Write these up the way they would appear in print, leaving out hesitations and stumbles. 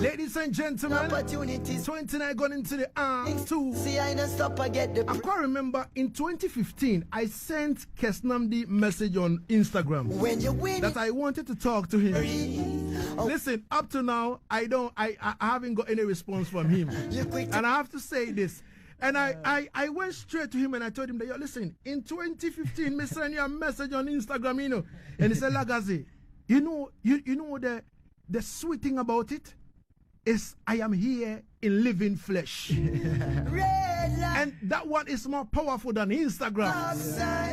Ladies and gentlemen, 29 gone into the arms too. See, I don't stop, I get the. I quite remember in 2015, I sent Keznamdi message on Instagram When you win that I wanted to talk to him. Listen, up to now, I haven't got any response from him. And I have to say this. And I went straight to him and I told him that, yo, listen, in 2015, me send you a message on Instagram, you know. And he said, Lagazee, you know the sweet thing about it is I am here in living flesh. And that one is more powerful than Instagram.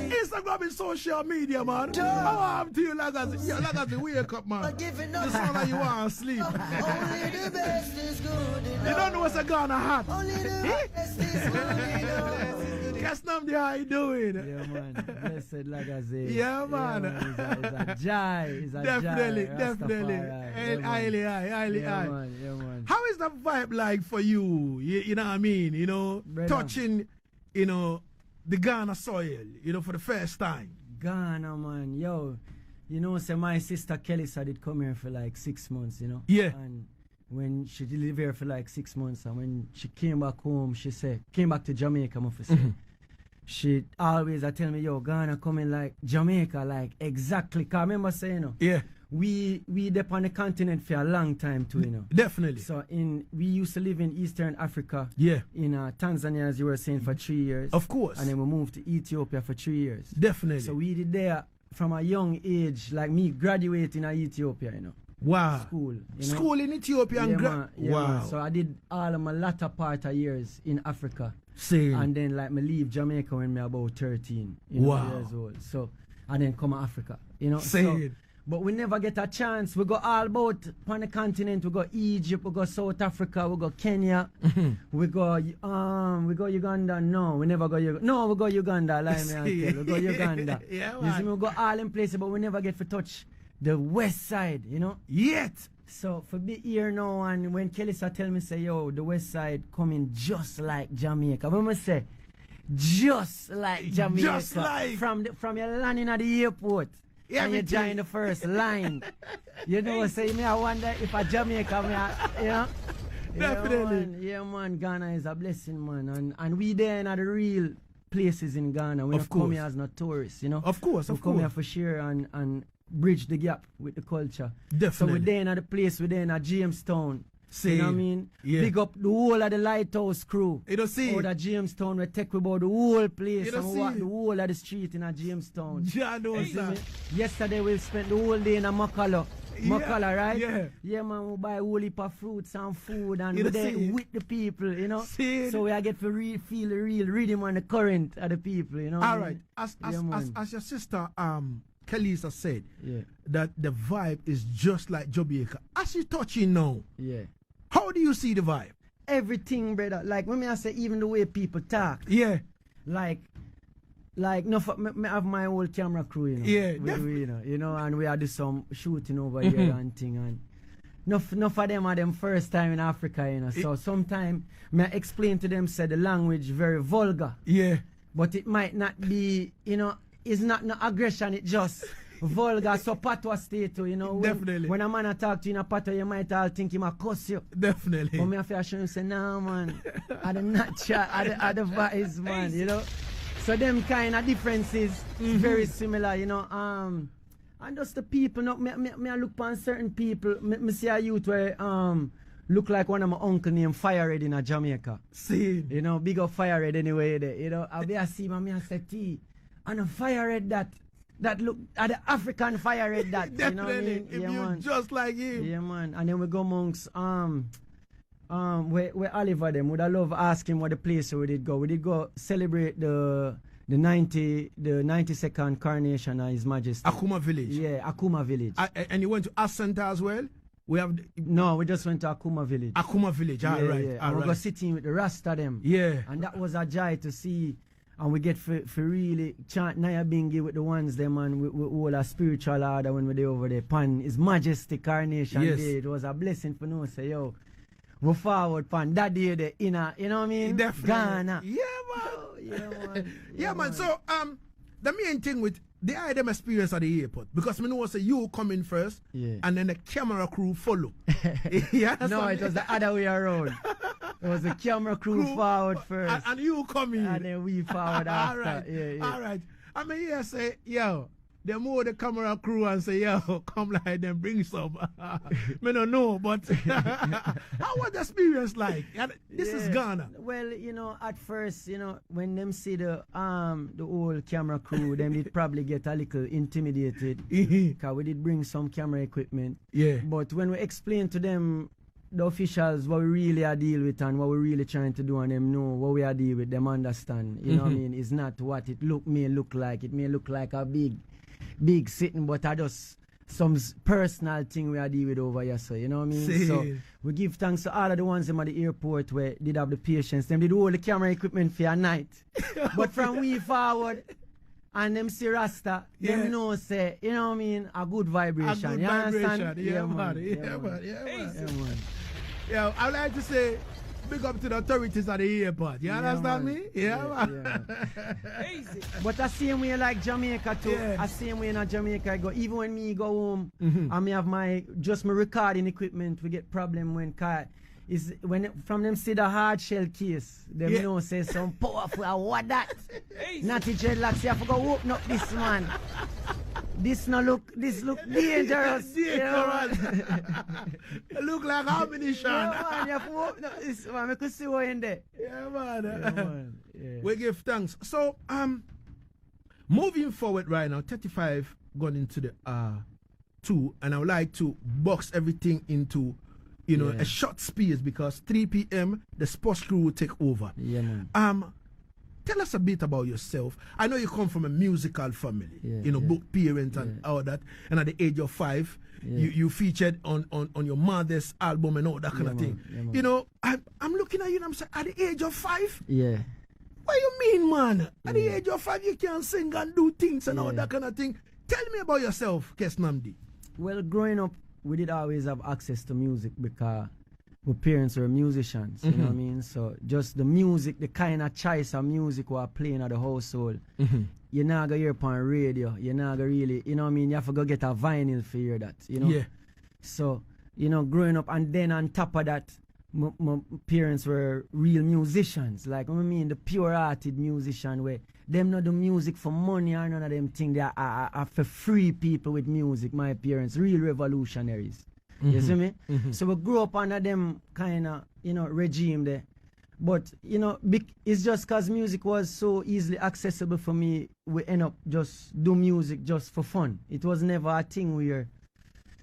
Instagram is social media, man. How am to you, Lagazee? Yeah, Lagazee, wake up, man. You sound like you want to sleep. Only the best is good enough. You don't know what's a Ghana hat. Only the best is good enough. Keznamdi, how you doing? Yeah, man. Blessed Lagazee. Yeah, man. It's a jai. It's a Definitely, jai. definitely. Highly high. Yeah, man. How is that vibe like for you? You know what I mean? You know, Brother. touching, you know, the Ghana soil, you know, for the first time. Ghana, man. Yo, you know, say my sister Kelly did come here for like 6 months, you know? Yeah. And when she did live here for like 6 months, and when she came back home, came back to Jamaica, I'm say. She always tell me, yo, Ghana coming like Jamaica, like exactly. Cause I remember saying, you know, yeah, we dep on the continent for a long time too, you know. Definitely. So we used to live in Eastern Africa. Yeah. In Tanzania, as you were saying, for 3 years. Of course. And then we moved to Ethiopia for 3 years. Definitely. So we did there from a young age, like me graduating in Ethiopia, you know. Wow. School. You know? School in Ethiopia. Yeah, wow. Man. So I did all of my latter part of years in Africa. Same. And then like me leave Jamaica when me about 13 years old. So and then come to Africa. You know. Same. So, but we never get a chance. We go all about on the continent. We go Egypt, we go South Africa, we go Kenya, we go Uganda. No, we never go Uganda. No, we go Uganda. Like me and tell. We go Uganda. Yeah, you see me, we go all in places, but we never get to touch the west side, you know? Yet. So for be here now, and when Kelly tell me, say, yo, the west side coming just like Jamaica. When I say, just like Jamaica. Just like. From your landing at the airport. Yeah, and you join the first line. You know, say me, I wonder if a Jamaica, you know? Definitely. Yeah, man, Ghana is a blessing, man. And we there in the real places in Ghana. We don't come here as no tourists, you know? Of course, we come here for share and bridge the gap with the culture. Definitely. So we're there in the place, we're there in Jamestown. See, you know what I mean? Yeah. Big up the whole of the Lighthouse crew. You don't see. Out of Jamestown, we take about the whole place you don't and see. walk the whole of the street in Jamestown. Yeah, yesterday we spent the whole day in a Makala. Makala, right? Yeah. Yeah, man, we buy a whole heap of fruits and food and you we're there with the people, you know? See. So we get to feel the real rhythm and the current of the people, you know? All right. As your sister Kelisa said, that the vibe is just like Jamaica. As you touching now, how do you see the vibe? Everything, brother. Like when I say even the way people talk. Yeah. Like no, me have my whole camera crew, you know. Yeah. You know, and we are do some shooting over here and thing, and enough of them are them first time in Africa, you know. So sometimes me explain to them, say the language very vulgar. Yeah. But it might not be, you know, it's not no aggression, it just vulgar, so patois state, you know. Definitely. When a man talk to you in a patois, you might all think he might cuss you. Definitely. But me have to show him, say, nah, man, I the natural, I the vibes, man, you know. So them kind of differences is very similar, you know. And just the people, no, me I look upon certain people, me see a youth where look like one of my uncle named Firehead in Jamaica. See. You know, big up Firehead anyway, you know. I'll be a see, me I say, T, and a Firehead that look at the African Firehead that. Definitely. You know what I mean? If yeah, you man. just like him. Yeah, man. And then we go amongst where Oliver them would I love ask him what the place where we did go. We did go celebrate the 92nd coronation of His Majesty. Akuma Village. Yeah, Akuma Village. And you went to Asaase Center as well? No, we just went to Akuma Village. Akuma Village, all right. Yeah. And we go sitting with the Rasta them. Yeah. And that was a joy to see. And we get for really chant Naya Bingi with the ones them, and we all a spiritual order when we there over there. Pan His Majesty coronation day. It was a blessing for no say, yo, we forward pan that day the inner, you know what I mean? Definitely. Ghana. Yeah, man. Yeah, man. Yeah, man. So the main thing with they had them experience at the airport because me know say you come in first, and then the camera crew follow. No, it was the other way around. It was the camera crew forward first, and you come in, and then we forward after. All right, yeah. All right. I mean, yeah, say yo. They move the camera crew and say, yo, come like them, bring some. Me don't know, but how was the experience like? This is Ghana. Well, at first, when them see the old camera crew, them did probably get a little intimidated because we did bring some camera equipment. Yeah. But when we explain to them, the officials, what we really are deal with and what we really trying to do, and them know what we are deal with, them understand. You know what I mean? It's not what it may look like. It may look like a big sitting, but I just some personal thing we are dealing with over here, so you know what I mean? See. So we give thanks to all of the ones them at the airport where did have the patience. Them did all the camera equipment for a night. But from we forward and them see Rasta, them know say, you know what I mean, a good vibration. A good you vibration. understand? Yeah, man. Yeah, I like to say big up to the authorities at the airport. You understand me? Yeah. Easy. But the same way like Jamaica too. The same way in Jamaica I go. Even when me go home, I may have my recording equipment. We get problem when is when from them see the hard shell case. Them know say some powerful. What that? Natty dreadlocks. You have to go open up this man. This look dangerous. Look like ammunition. Yeah, man, you have to open up this one. I could see what in there. Yeah, man. We give thanks. So, moving forward right now, 35 going into the 2, and I would like to box everything into, a short space because 3 p.m. the sports crew will take over. Yeah, man. Tell us a bit about yourself. I know you come from a musical family, both parents and all that. And at the age of 5, you featured on your mother's album and all that kind of thing. Yeah, I'm looking at you and I'm saying, at the age of 5? Yeah. What you mean, man? At the age of 5, you can sing and do things and all that kind of thing. Tell me about yourself, Keznamdi. Well, growing up, we did always have access to music because my parents were musicians, you know what I mean? So just the music, the kind of choice of music we are playing at the household, you're not going to hear upon radio. You're not going to really, you know what I mean? You have to go get a vinyl for hear that, Yeah. So, growing up, and then on top of that, my parents were real musicians. Like, I mean, the pure-hearted musician where them not do music for money or none of them things. They are for free people with music, my parents, real revolutionaries. You see me? So we grew up under them kind of, regime there. But, it's just because music was so easily accessible for me, we end up just do music just for fun. It was never a thing where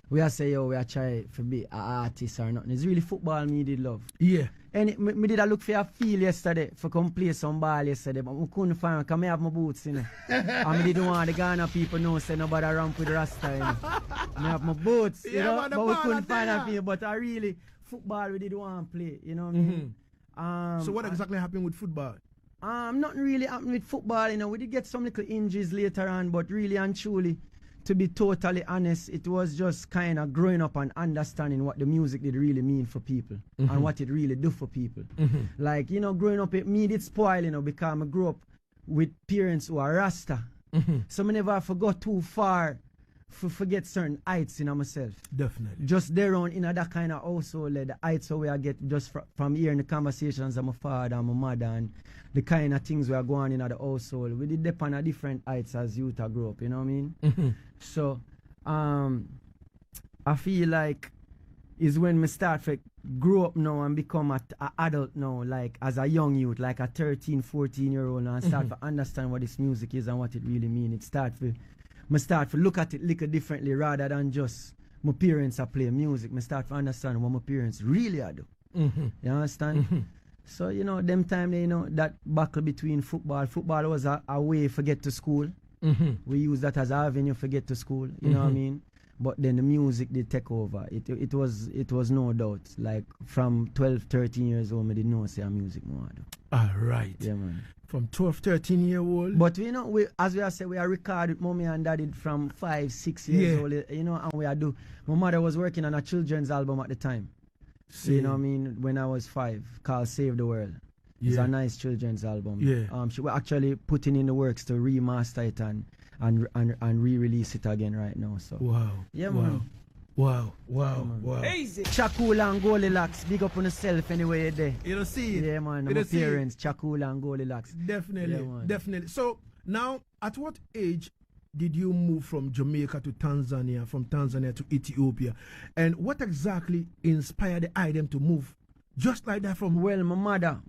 we are say, we are try to be an artist or nothing. It's really football me did love. Yeah. And me did a look for a field yesterday for come play some ball yesterday, but we couldn't find because I have my boots, And I didn't want the Ghana people know say nobody ramp with Rasta, I have my boots, but we couldn't find a field. But I really, football we did want to play, what I mean? So what exactly happened with football? Nothing really happened with football, We did get some little injuries later on, but really and truly, to be totally honest, it was just kind of growing up and understanding what the music did really mean for people and what it really do for people. Like, growing up, me did spoil, because I grew up with parents who are Rasta. So I never forgot too far to forget certain heights in myself. Definitely. Just there on in that kind of household, the heights where I get just from hearing the conversations of my father and my mother and the kind of things we are going in the household. We did depend on different heights as youth I grew up, you know what I mean? So, I feel like is when me start to grow up now and become an adult now, like as a young youth, like a 13, 14-year-old now, and start to understand what this music is and what it really means. Me start to look at it a little differently rather than just my parents are playing music. Me start to understand what my parents really are do. You understand? So, them time, that battle between football. Football was a way to get to school. We use that as an avenue to get to school. You know what I mean? But then the music did take over. It was no doubt. Like from 12, 13 years old, I didn't know say music more. All right. Yeah, man. From 12, 13-year-old. But as we are saying, we are recorded mommy and daddy from 5, 6 years old. And we are do. My mother was working on a children's album at the time. So, you know what I mean? When I was 5, called Save the World. It's a nice children's album. Yeah. She was actually putting in the works to remaster it and and re-release it again right now. So wow. Yeah, wow. man. Wow. Easy. Chakula and Goldilocks, big up on yourself anyway you're there. You don't see it. Yeah, man. You My don't see it. parents, Chakula and Goldilocks. Definitely, Yeah, man. definitely. So now, at what age did you move from Jamaica to Tanzania, from Tanzania to Ethiopia, and what exactly inspired the idea to move just like that from? Well, my mother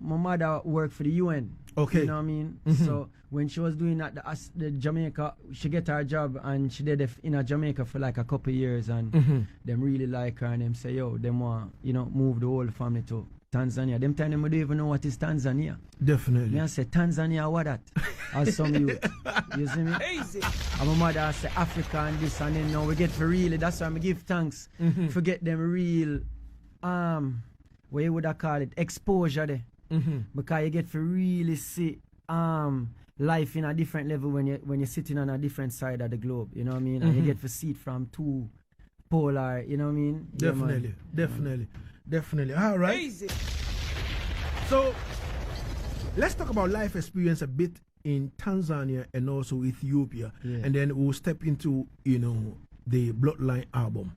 worked for the UN. Okay. You know what I mean? So when she was doing that, the Jamaica, she get her job and she did it in Jamaica for like a couple years, and them really like her, and them say, yo, them want, move the whole family to Tanzania. Them time them don't even know what is Tanzania. Definitely. Me I say, Tanzania, what that? As some youth. You see me? Easy. And my mother say Africa and this, and then now we get for real. That's why I give thanks. Forget them real, what you would have called it, exposure there. Because you get to really see life in a different level when you're sitting on a different side of the globe, you know what I mean? And you get to see it from two polar, you know what I mean? Definitely. All right. Easy. So let's talk about life experience a bit in Tanzania and also Ethiopia, and then we'll step into the Bloodline album.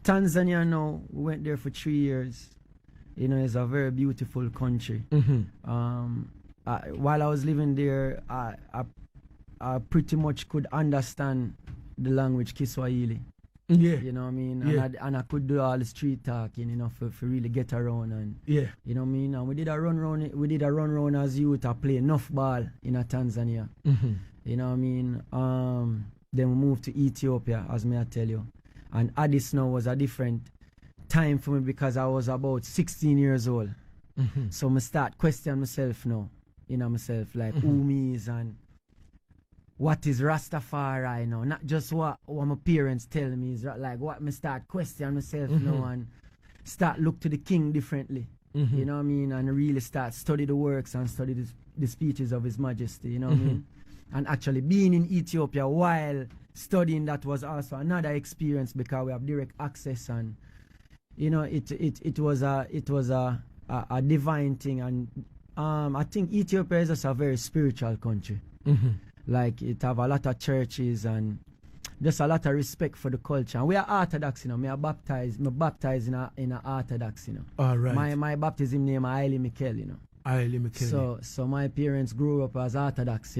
Tanzania now, we went there for 3 years. It's a very beautiful country. While I was living there, I pretty much could understand the language Kiswahili. Yeah. You know what I mean? Yeah. And I could do all the street talking, for really get around, and yeah. You know what I mean? And we did a run round as youth. I play enough ball in Tanzania. You know what I mean? Then we moved to Ethiopia, as I tell you. And Addis now was a different time for me because I was about 16 years old. So I start questioning myself now, like who me is and what is Rastafari now. Not just what my parents tell me, is like what me start questioning myself now and start look to the king differently. You know what I mean? And really start study the works and study the speeches of His Majesty, you know what I mean? And actually being in Ethiopia while studying that was also another experience because we have direct access, and it was a divine thing, and I think Ethiopia is just a very spiritual country. Like it have a lot of churches and just a lot of respect for the culture. And we are Orthodox, Me baptized in a Orthodox, All right. My baptism name is Haile Mikel, Haile Mikel. So my parents grew up as Orthodox,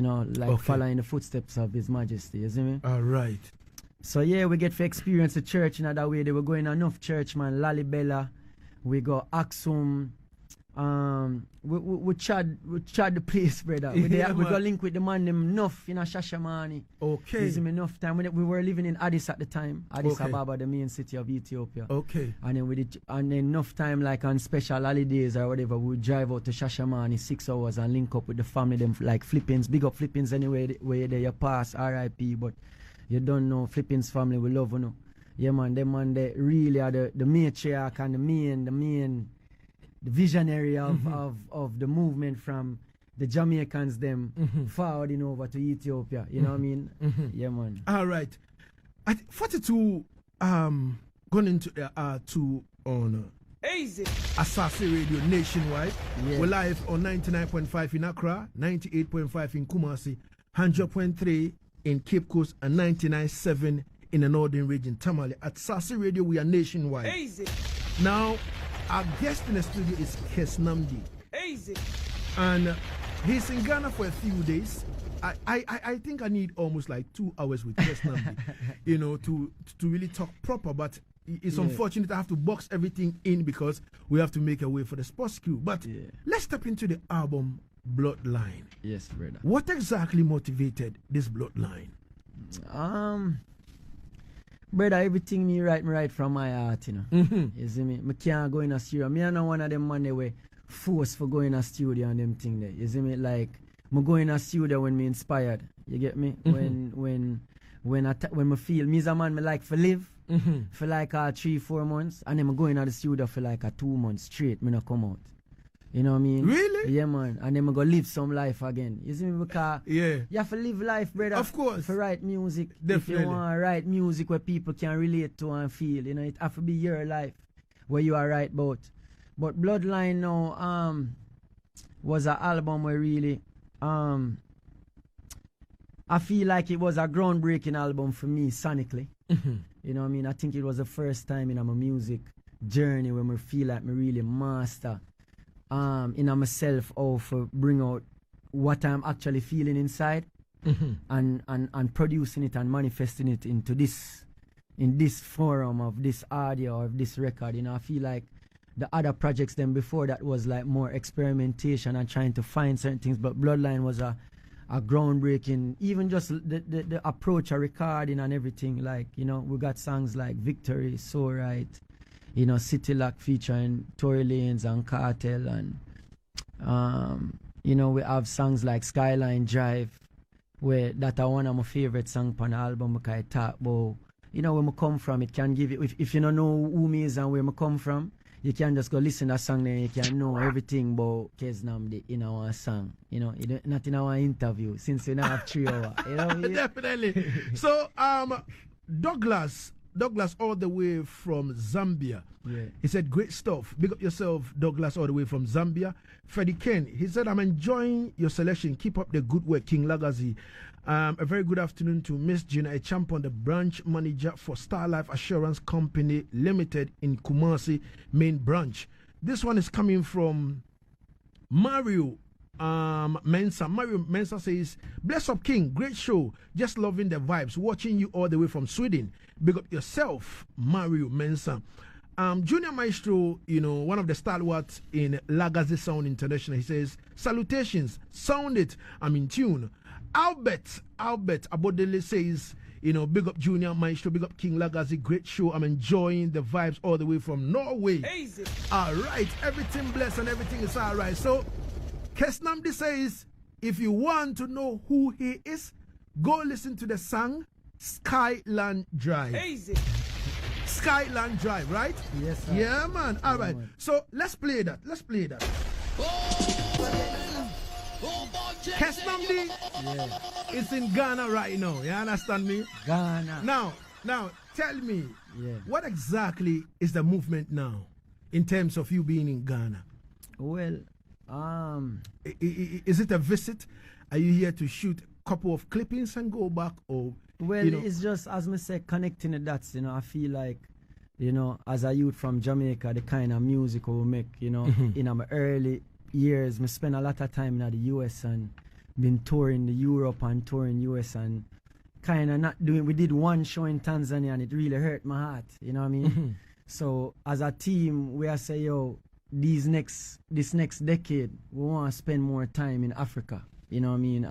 following the footsteps of His Majesty, you see me? All right. So yeah, we get to experience the church in that way. They were going enough church, man. Lalibela, we go Aksum. We chad the place, brother. We go link with the man them enough in a Shashamani. Okay. Gives him enough time. We were living in Addis at the time. Addis Ababa, the main city of Ethiopia. Okay. And then enough time, like on special holidays or whatever, we would drive out to Shashamani 6 hours and link up with the family. Them like Flippins, big up Flippins anyway. Where they pass RIP, but you don't know Flippins family. We love you. Yeah, man. Them man, they really are the matriarch and the visionary of the movement from the Jamaicans them forwarding over to Ethiopia. You know what I mean? Yeah, man. All right. At 42 going into on Easy. Asaase Radio nationwide. Yeah. We're live on 99.5 in Accra, 98.5 in Kumasi, 100.3 in Cape Coast, and 99.7 in the northern region, Tamale. At Asaase Radio, we are nationwide. Easy. Now, our guest in the studio is Keznamdi. Easy. And he's in Ghana for a few days. I think I need almost like 2 hours with Keznamdi, to really talk proper. But it's unfortunate I have to box everything in because we have to make a way for the sports crew. But let's step into the album Bloodline. Yes, brother. What exactly motivated this Bloodline? Brother, everything me write from my heart, You see me? Me can't go in a studio. Me are not one of them man they were forced for going in a studio and them thing there. You see me? Like, me go in a studio when me inspired. You get me? When me feel me as a man me like for live for like 3-4 months, and then me go in the studio for like 2 months straight. Me not come out. You know what I mean? Really? Yeah, man. And then I go live some life again. You see me? Because you have to live life, brother. Of course. If you write music. Definitely. If you want to write music where people can relate to and feel, it have to be your life where you are right about. But Bloodline now was an album where really I feel like it was a groundbreaking album for me sonically. You know what I mean? I think it was the first time in my music journey when I feel like I really master in myself or for bring out what I'm actually feeling inside and producing it and manifesting it into this in this forum of this audio or of this record. You know, I feel like the other projects then before that was like more experimentation and trying to find certain things, but Bloodline was a groundbreaking, even just the approach of recording and everything. Like, you know, we got songs like Victory, So Right, you know, City Lock featuring Tory Lanez and Cartel, and you know, we have songs like Skyline Drive, where that are one of my favorite songs on the album, because I talk about, you know, where I come from. It can give you, if you don't know who me is and where I come from, you can just go listen to that song, then you can know everything about Keznamdi in our song. You know, not in our interview, since we now have 3 hours. You know what I mean? Definitely. So, Douglas all the way from Zambia. Yeah. He said, great stuff. Big up yourself, Douglas, all the way from Zambia. Freddie Ken, he said, I'm enjoying your selection. Keep up the good work, King Lagazee. A very good afternoon to Miss Gina, a champion, the branch manager for Star Life Assurance Company Limited in Kumasi main branch. This one is coming from Mario Mensa. Mario Mensa says, bless up King, great show, just loving the vibes, watching you all the way from Sweden. Big up yourself, Mario Mensa. Junior Maestro, you know, one of the stalwarts in Lagazee Sound International, he says, salutations, sound it, I'm in tune. Albert Abodele says, you know, big up Junior Maestro, big up King Lagazee, great show, I'm enjoying the vibes all the way from Norway. Easy. All right, everything blessed and everything is all right. So, Keznamdi says, if you want to know who he is, go listen to the song Skyland Drive. Easy. Skyland Drive, right? Yes, sir. Yeah, man. All right. Man. So let's play that. Keznamdi is in Ghana right now. You understand me? Ghana. Now, tell me, Yeah. what exactly is the movement now in terms of you being in Ghana? Well, Is it a visit? Are you here to shoot a couple of clippings and go back, or? well, you know, it's just, as me say, connecting the dots. You know, I feel like, you know, as a youth from Jamaica, the kind of music we make, you know, in my early years, me spend a lot of time in the US and been touring the Europe and touring US and kind of not doing. We did one show in Tanzania and it really hurt my heart. You know what I mean? So as a team, we are say, yo, this next decade, we want to spend more time in Africa. You know what I mean?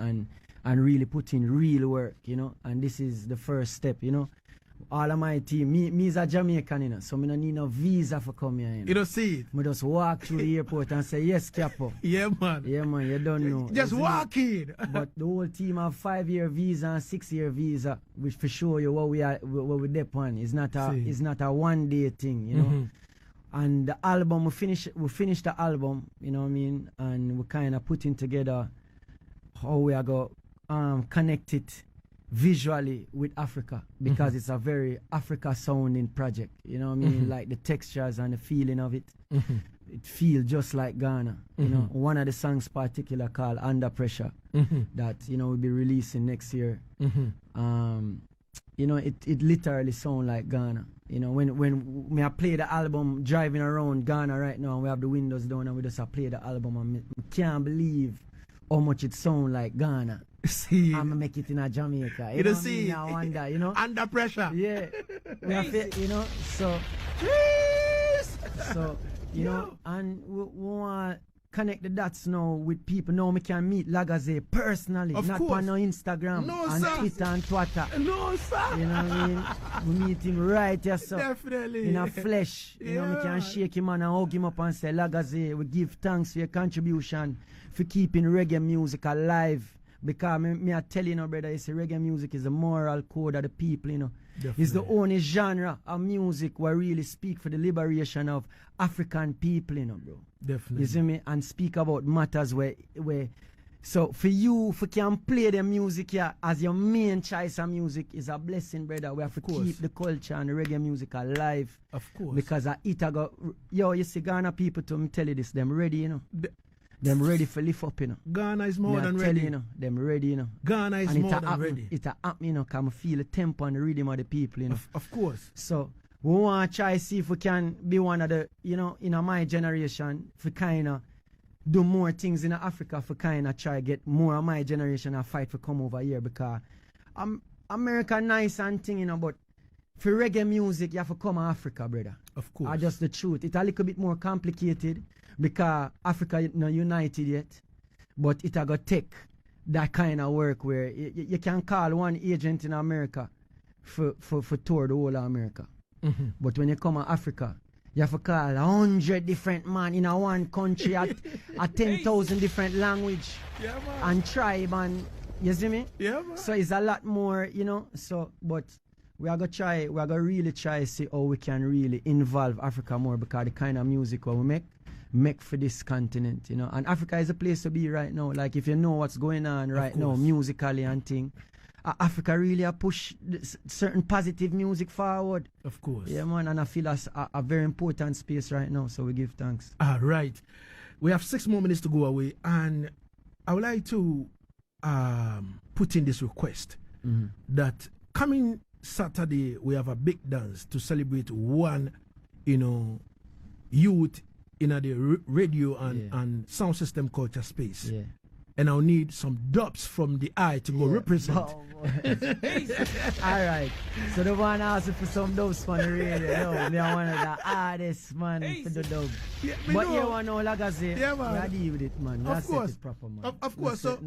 And really put in real work. You know, and this is the first step. You know. All of my team, me is a Jamaican, you know, so I don't need no visa for come here. you don't see it. I just walk through the airport and say, yes, Capo. Yeah, man. Yeah, man, you don't know. Just walk in. But the whole team have 5-year visa and 6-year visa, which for show you what we dep on. It's not a one-day thing, you know. And the album, we finish the album, you know what I mean, and we kind of putting together how we are going to connect it visually with Africa, because it's a very Africa sounding project, you know what I mean, like the textures and the feeling of it. It feels just like Ghana, you know. One of the songs particular called Under Pressure that, you know, we'll be releasing next year. You know, it literally sound like Ghana. You know, when I play the album driving around Ghana right now, and we have the windows down and we just play the album, and I can't believe how much it sound like Ghana. See, I'm gonna make it in a Jamaica. You know, see, I wonder, you know. Under pressure. Yeah. You know, so you know, and we want to connect the dots now with people. Now we can meet Lagazee personally, of not course. on no Instagram and sir. Twitter and Twitter. No, sir. You know what I mean? We meet him right here, so Definitely. in a flesh. You know, we can shake him and hug him up and say, Lagazee, we give thanks for your contribution for keeping reggae music alive. Because me I tell you, brother, it's reggae music is the moral code of the people, you know. Definitely. It's the only genre of music where really speak for the liberation of African people, you know, bro. Definitely. You see me? And speak about matters where so for you, if you can play the music here as your main choice of music, is a blessing, brother. We have to keep the culture and the reggae music alive. Of course. Because you see Ghana people, to me tell you this, them ready, you know. Them ready for lift up, you know. Ghana is more than ready. You know, them ready, you know. Ghana is more than ready. It a happen, you know, because I feel the tempo and the rhythm of the people, you know. Of course. So, we want to try see if we can be one of the, you know, in my generation, for kind of do more things in Africa, for kind of try get more of my generation and fight for come over here, because America nice and thing, you know, but for reggae music, you have to come to Africa, brother. Of course. That's just the truth. It's a little bit more complicated because Africa is not united yet, but it a go take that kind of work where you can call one agent in America for tour the whole of America. Mm-hmm. But when you come to Africa, you have to call 100 different man in a one country at 10,000 different language and tribe, and you see me? Yeah, man. So it's a lot more, you know. So, but we are gonna really try to see how we can really involve Africa more, because the kind of music what we make for this continent, you know. And Africa is a place to be right now. Like, if you know what's going on right now musically and thing, Africa really push certain positive music forward. Of course. Yeah, man. And I feel that's a very important space right now. So we give thanks. All right. We have 6 more minutes to go away, and I would like to put in this request that coming Saturday we have a big dance to celebrate one, you know, youth in the radio and sound system culture space. Yeah. And I'll need some dubs from the eye to go represent. Oh, all right. So the one asking for some dubs from the radio. No, they are one of the hardest man for the dub. Yeah, but you want to know Lagazee. Yeah, man. I deal with it, man. Of course. It proper, man. Of course. So,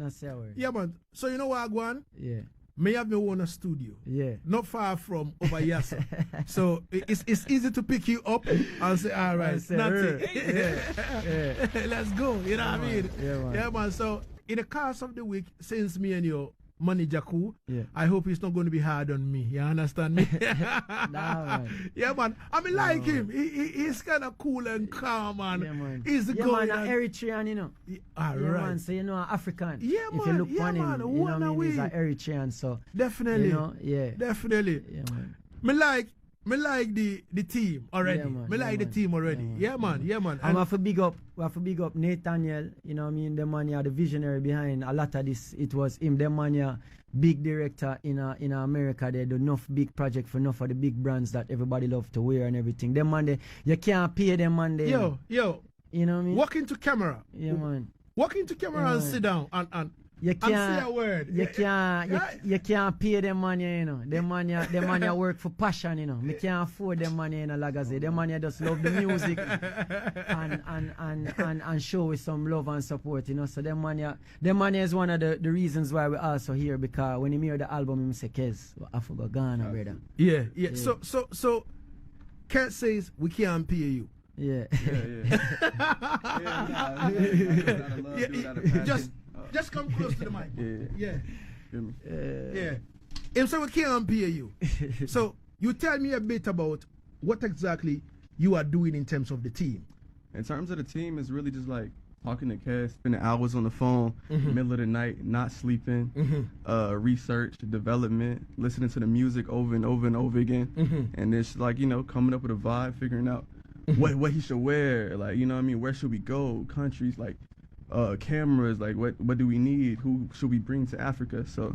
yeah, man. So you know what I go on? Yeah. Me have my own studio. Yeah. Not far from over here. So it's easy to pick you up and say, all right, nothing. Let's go. You know what I mean? Yeah, man. So in the course of the week, since me and your manager cool, I hope it's not going to be hard on me. You understand me? Nah, man. Yeah, man. I mean, like him. He's kind of cool and calm, and he's going. Man, Eritrean, you know. All right. Man, so you know, African. Yeah, man. If you look on him, you know what I mean? He's an Eritrean, so. Definitely. You know, yeah. Definitely. Yeah, man. Me like the team already. Me like the team already. Yeah, man. And we have to big up Nathaniel, you know what I mean? The man the visionary behind a lot of this. It was him, the man big director in America. They do enough big project for enough of the big brands that everybody love to wear and everything. Them man you can't pay them man Yo. You know what I mean? Walk into camera. Yeah, man. Walk into camera and sit down and you can't say a word. You can't pay them money, you know. Them money work for passion, you know. Me can't afford them money in a Lagazee. Them money just love the music and show with some love and support, you know. So them money is one of the reasons why we're also here, because when you hear the album, he say, Kez, I forgot Ghana, brother. Yeah. So Kez says we can't pay you. Yeah. Just come close to the mic. Yeah. And so we can't pay you. So you tell me a bit about what exactly you are doing in terms of the team. In terms of the team, it's really just like talking to Kez, spending hours on the phone, middle of the night, not sleeping, research, development, listening to the music over and over and over again. And it's like, you know, coming up with a vibe, figuring out what he should wear, like, you know what I mean, where should we go, countries, like cameras, like what do we need, who should we bring to Africa. So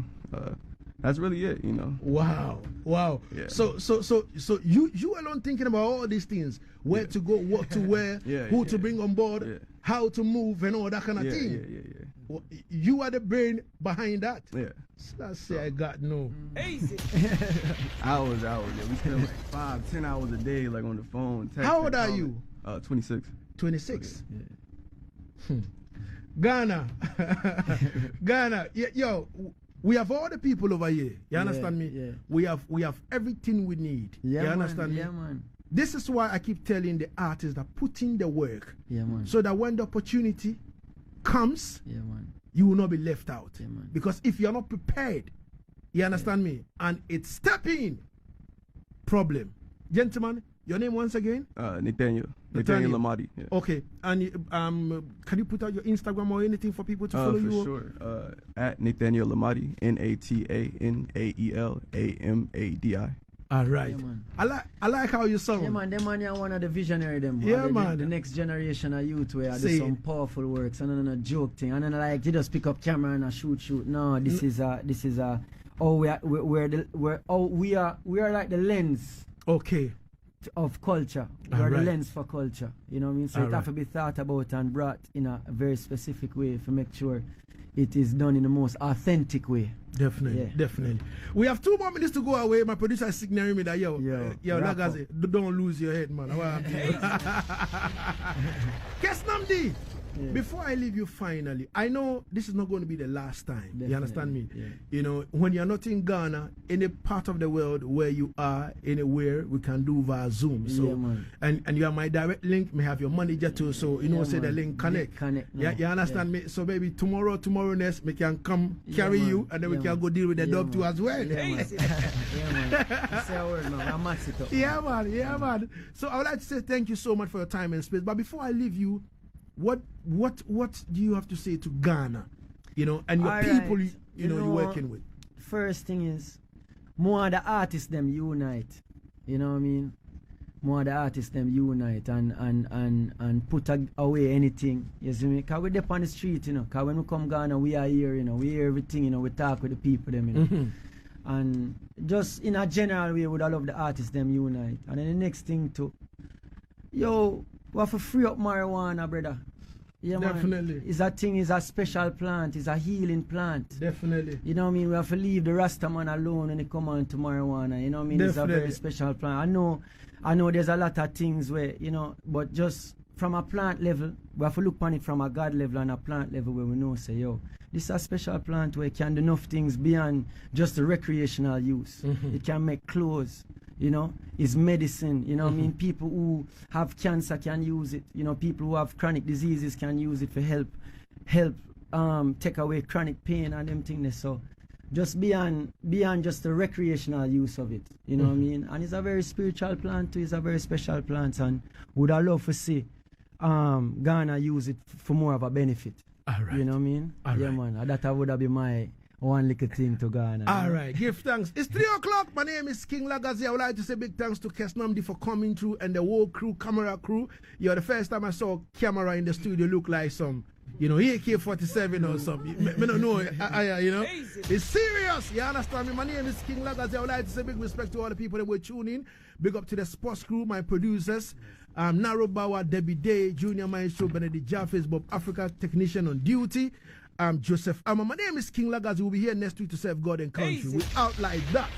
that's really it, you know. Wow. Yeah. So you alone thinking about all these things, where to go, what to wear, who to bring on board, how to move and all that kind of thing. Yeah. Well, you are the brain behind that. Yeah. So let's say I got no. Easy. hours. Yeah. We spend like 5-10 hours a day, like on the phone. How old are you? 26. 26. Yeah. Ghana. Yo, we have all the people over here. You understand me? Yeah. We have everything we need. Yeah, you understand me? Yeah, man. This is why I keep telling the artists that put in the work. Yeah, man. So that when the opportunity comes, you will not be left out. Yeah, man. Because if you're not prepared, you understand me? And it's stepping problem. Gentlemen, your name once again? Nathaniel Lamadi. Yeah. Okay. And can you put out your Instagram or anything for people to follow you? For sure. At Nathaniel Lamadi, NATANAEL AMADI. All right. Yeah, man. I like how you sound. Yeah, man. Them man, are one of the visionary. Them. Yeah, man. The next generation of youth where do some powerful works and then a joke thing and then like you just pick up camera and shoot. No, this is a. Oh, we are like the lens. Okay. Of culture. We're the lens for culture. You know what I mean? So it have to be thought about and brought in a very specific way to make sure it is done in the most authentic way. Definitely. We have 2 more minutes to go away. My producer is signaling me that yo Lagazee, don't lose your head, man. Keznamdi, before I leave you finally, I know this is not going to be the last time. Definitely. You understand me? Yeah. You know, when you're not in Ghana, any part of the world where you are, anywhere, we can do via Zoom. So and you have my direct link, may have your manager too, so you know say the link connect. You understand me? So maybe tomorrow next we can come carry you and then we can go deal with the dog too as well. Yeah man. So I would like to say thank you so much for your time and space. But before I leave you, what do you have to say to Ghana, you know, and your people you know you're working with? First thing is, more of the artists them unite. You know what I mean? More of the artists them unite and put away anything. You see me? Because we're up on the street, you know. Because when we come Ghana, we are here, you know. We hear everything, you know. We talk with the people them, you know. And just in a general way, would I love the artists them unite. And then the next thing too, yo, we have to free up marijuana, brother. Yeah, definitely. Man. It's a thing, it's a special plant, it's a healing plant. Definitely. You know what I mean? We have to leave the Rasta man alone when it come on to marijuana. You know what I mean? Definitely. It's a very special plant. I know there's a lot of things where, you know, but just from a plant level, we have to look on it from a God level and a plant level where we know, say, yo, this is a special plant where it can do enough things beyond just the recreational use. It can make clothes. You know, it's medicine. You know what I mean? People who have cancer can use it. You know, people who have chronic diseases can use it for help take away chronic pain and them things. So just beyond just the recreational use of it. You know what I mean? And it's a very spiritual plant too. It's a very special plant, and would I love to see Ghana use it for more of a benefit. All right. You know what I mean? Yeah, man. That would be my one little thing to Ghana. All right, give thanks. It's 3 o'clock. My name is King Lagazee. I would like to say big thanks to Keznamdi for coming through and the whole crew, camera crew. You're the first time I saw camera in the studio look like some, you know, AK-47 or something. I don't know, you know. It's serious. You understand me? My name is King Lagazee. I would like to say big respect to all the people that were tuning. Big up to the sports crew, my producers. Naro Bawa, Debbie Day, Junior Maestro, Benedict Jaffes, Bob Africa, technician on duty. Joseph. My name is King Lagazee. We'll be here next week to serve God and country. We're out like that.